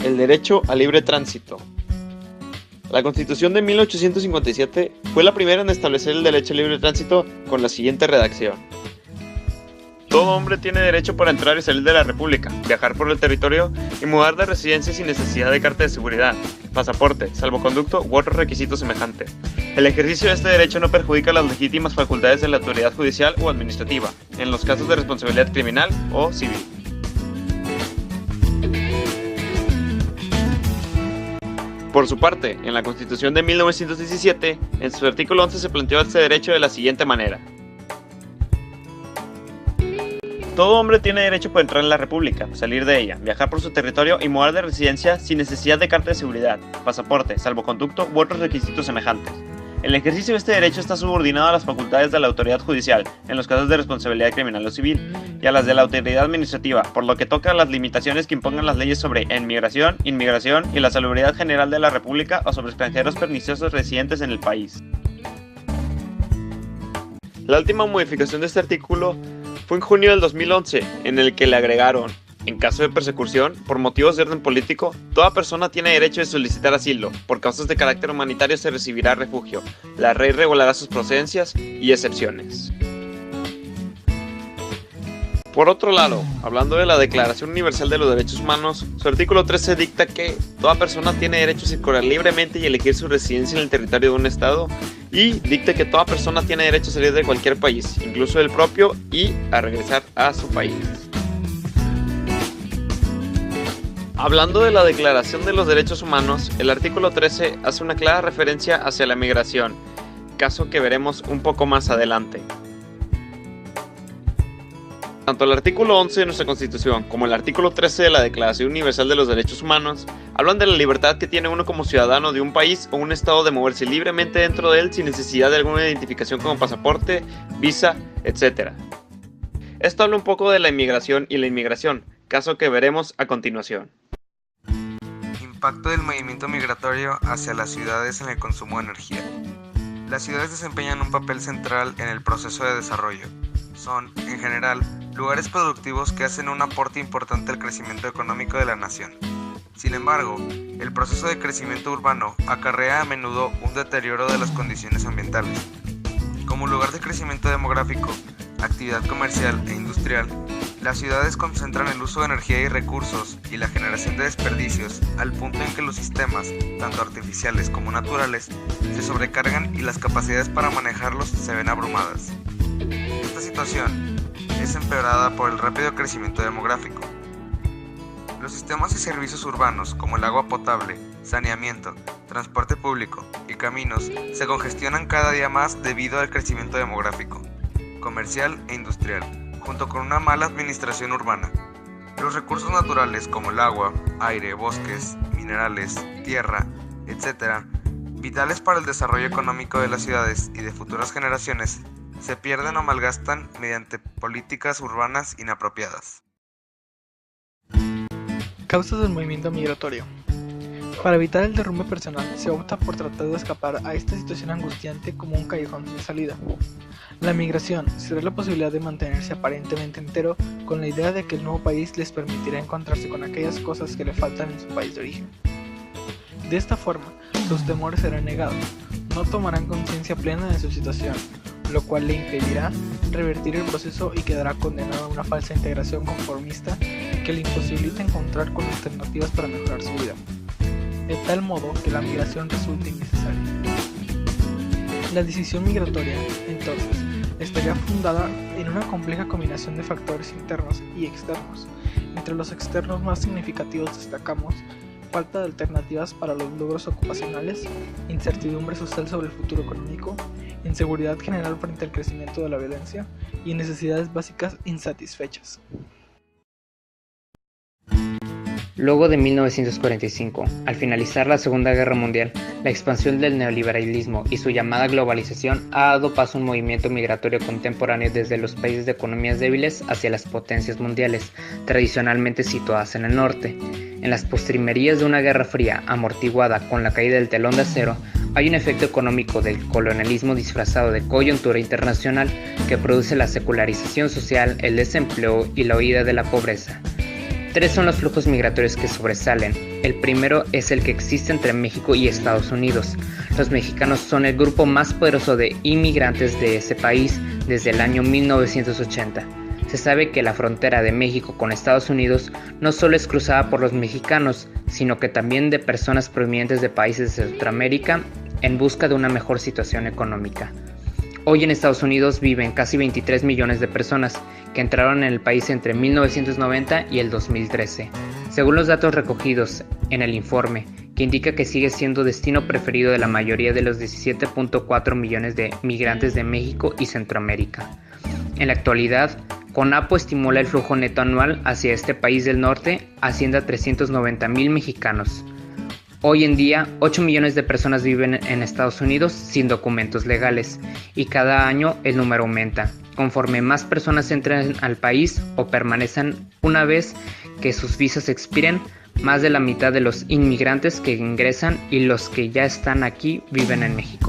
El derecho al libre tránsito. La Constitución de 1857 fue la primera en establecer el derecho al libre tránsito con la siguiente redacción. Todo hombre tiene derecho para entrar y salir de la República, viajar por el territorio y mudar de residencia sin necesidad de carta de seguridad, pasaporte, salvoconducto u otro requisito semejante. El ejercicio de este derecho no perjudica las legítimas facultades de la autoridad judicial o administrativa, en los casos de responsabilidad criminal o civil. Por su parte, en la Constitución de 1917, en su artículo 11 se planteó este derecho de la siguiente manera. Todo hombre tiene derecho para entrar en la República, salir de ella, viajar por su territorio y mudar de residencia sin necesidad de carta de seguridad, pasaporte, salvoconducto u otros requisitos semejantes. El ejercicio de este derecho está subordinado a las facultades de la autoridad judicial, en los casos de responsabilidad criminal o civil, y a las de la autoridad administrativa, por lo que toca a las limitaciones que impongan las leyes sobre inmigración y la salubridad general de la República o sobre extranjeros perniciosos residentes en el país. La última modificación de este artículo fue en junio del 2011, en el que le agregaron: en caso de persecución, por motivos de orden político, toda persona tiene derecho de solicitar asilo. Por causas de carácter humanitario se recibirá refugio. La ley regulará sus procedencias y excepciones. Por otro lado, hablando de la Declaración Universal de los Derechos Humanos, su artículo 13 dicta que toda persona tiene derecho a circular libremente y elegir su residencia en el territorio de un estado, y dicta que toda persona tiene derecho a salir de cualquier país, incluso del propio, y a regresar a su país. Hablando de la Declaración de los Derechos Humanos, el artículo 13 hace una clara referencia hacia la migración, caso que veremos un poco más adelante. Tanto el artículo 11 de nuestra Constitución como el artículo 13 de la Declaración Universal de los Derechos Humanos hablan de la libertad que tiene uno como ciudadano de un país o un estado de moverse libremente dentro de él sin necesidad de alguna identificación como pasaporte, visa, etc. Esto habla un poco de la inmigración y la inmigración, caso que veremos a continuación. Impacto del movimiento migratorio hacia las ciudades en el consumo de energía. Las ciudades desempeñan un papel central en el proceso de desarrollo. Son, en general, lugares productivos que hacen un aporte importante al crecimiento económico de la nación. Sin embargo, el proceso de crecimiento urbano acarrea a menudo un deterioro de las condiciones ambientales. Como lugar de crecimiento demográfico, actividad comercial e industrial, las ciudades concentran el uso de energía y recursos y la generación de desperdicios al punto en que los sistemas, tanto artificiales como naturales, se sobrecargan y las capacidades para manejarlos se ven abrumadas. Esta situación es empeorada por el rápido crecimiento demográfico. Los sistemas y servicios urbanos como el agua potable, saneamiento, transporte público y caminos se congestionan cada día más debido al crecimiento demográfico, comercial e industrial, junto con una mala administración urbana. Los recursos naturales como el agua, aire, bosques, minerales, tierra, etc., vitales para el desarrollo económico de las ciudades y de futuras generaciones, se pierden o malgastan mediante políticas urbanas inapropiadas. Causas del movimiento migratorio. Para evitar el derrumbe personal, se opta por tratar de escapar a esta situación angustiante como un callejón sin salida. La migración será la posibilidad de mantenerse aparentemente entero con la idea de que el nuevo país les permitirá encontrarse con aquellas cosas que le faltan en su país de origen. De esta forma, sus temores serán negados, no tomarán conciencia plena de su situación, lo cual le impedirá revertir el proceso y quedará condenado a una falsa integración conformista que le imposibilita encontrar con alternativas para mejorar su vida, de tal modo que la migración resulte innecesaria. La decisión migratoria, entonces, estaría fundada en una compleja combinación de factores internos y externos. Entre los externos más significativos destacamos falta de alternativas para los logros ocupacionales, incertidumbre social sobre el futuro económico, inseguridad general frente al crecimiento de la violencia y necesidades básicas insatisfechas. Luego de 1945, al finalizar la Segunda Guerra Mundial, la expansión del neoliberalismo y su llamada globalización ha dado paso a un movimiento migratorio contemporáneo desde los países de economías débiles hacia las potencias mundiales, tradicionalmente situadas en el norte. En las postrimerías de una guerra fría amortiguada con la caída del telón de acero, hay un efecto económico del colonialismo disfrazado de coyuntura internacional que produce la secularización social, el desempleo y la huida de la pobreza. Tres son los flujos migratorios que sobresalen. El primero es el que existe entre México y Estados Unidos. Los mexicanos son el grupo más poderoso de inmigrantes de ese país desde el año 1980. Se sabe que la frontera de México con Estados Unidos no solo es cruzada por los mexicanos, sino que también de personas provenientes de países de Centroamérica en busca de una mejor situación económica. Hoy en Estados Unidos viven casi 23 millones de personas que entraron en el país entre 1990 y el 2013, según los datos recogidos en el informe, que indica que sigue siendo destino preferido de la mayoría de los 17.4 millones de migrantes de México y Centroamérica. En la actualidad, CONAPO estimula el flujo neto anual hacia este país del norte asciende a 390,000 mexicanos. Hoy en día, 8 millones de personas viven en Estados Unidos sin documentos legales y cada año el número aumenta, conforme más personas entran al país o permanecen una vez que sus visas expiren. Más de la mitad de los inmigrantes que ingresan y los que ya están aquí viven en México.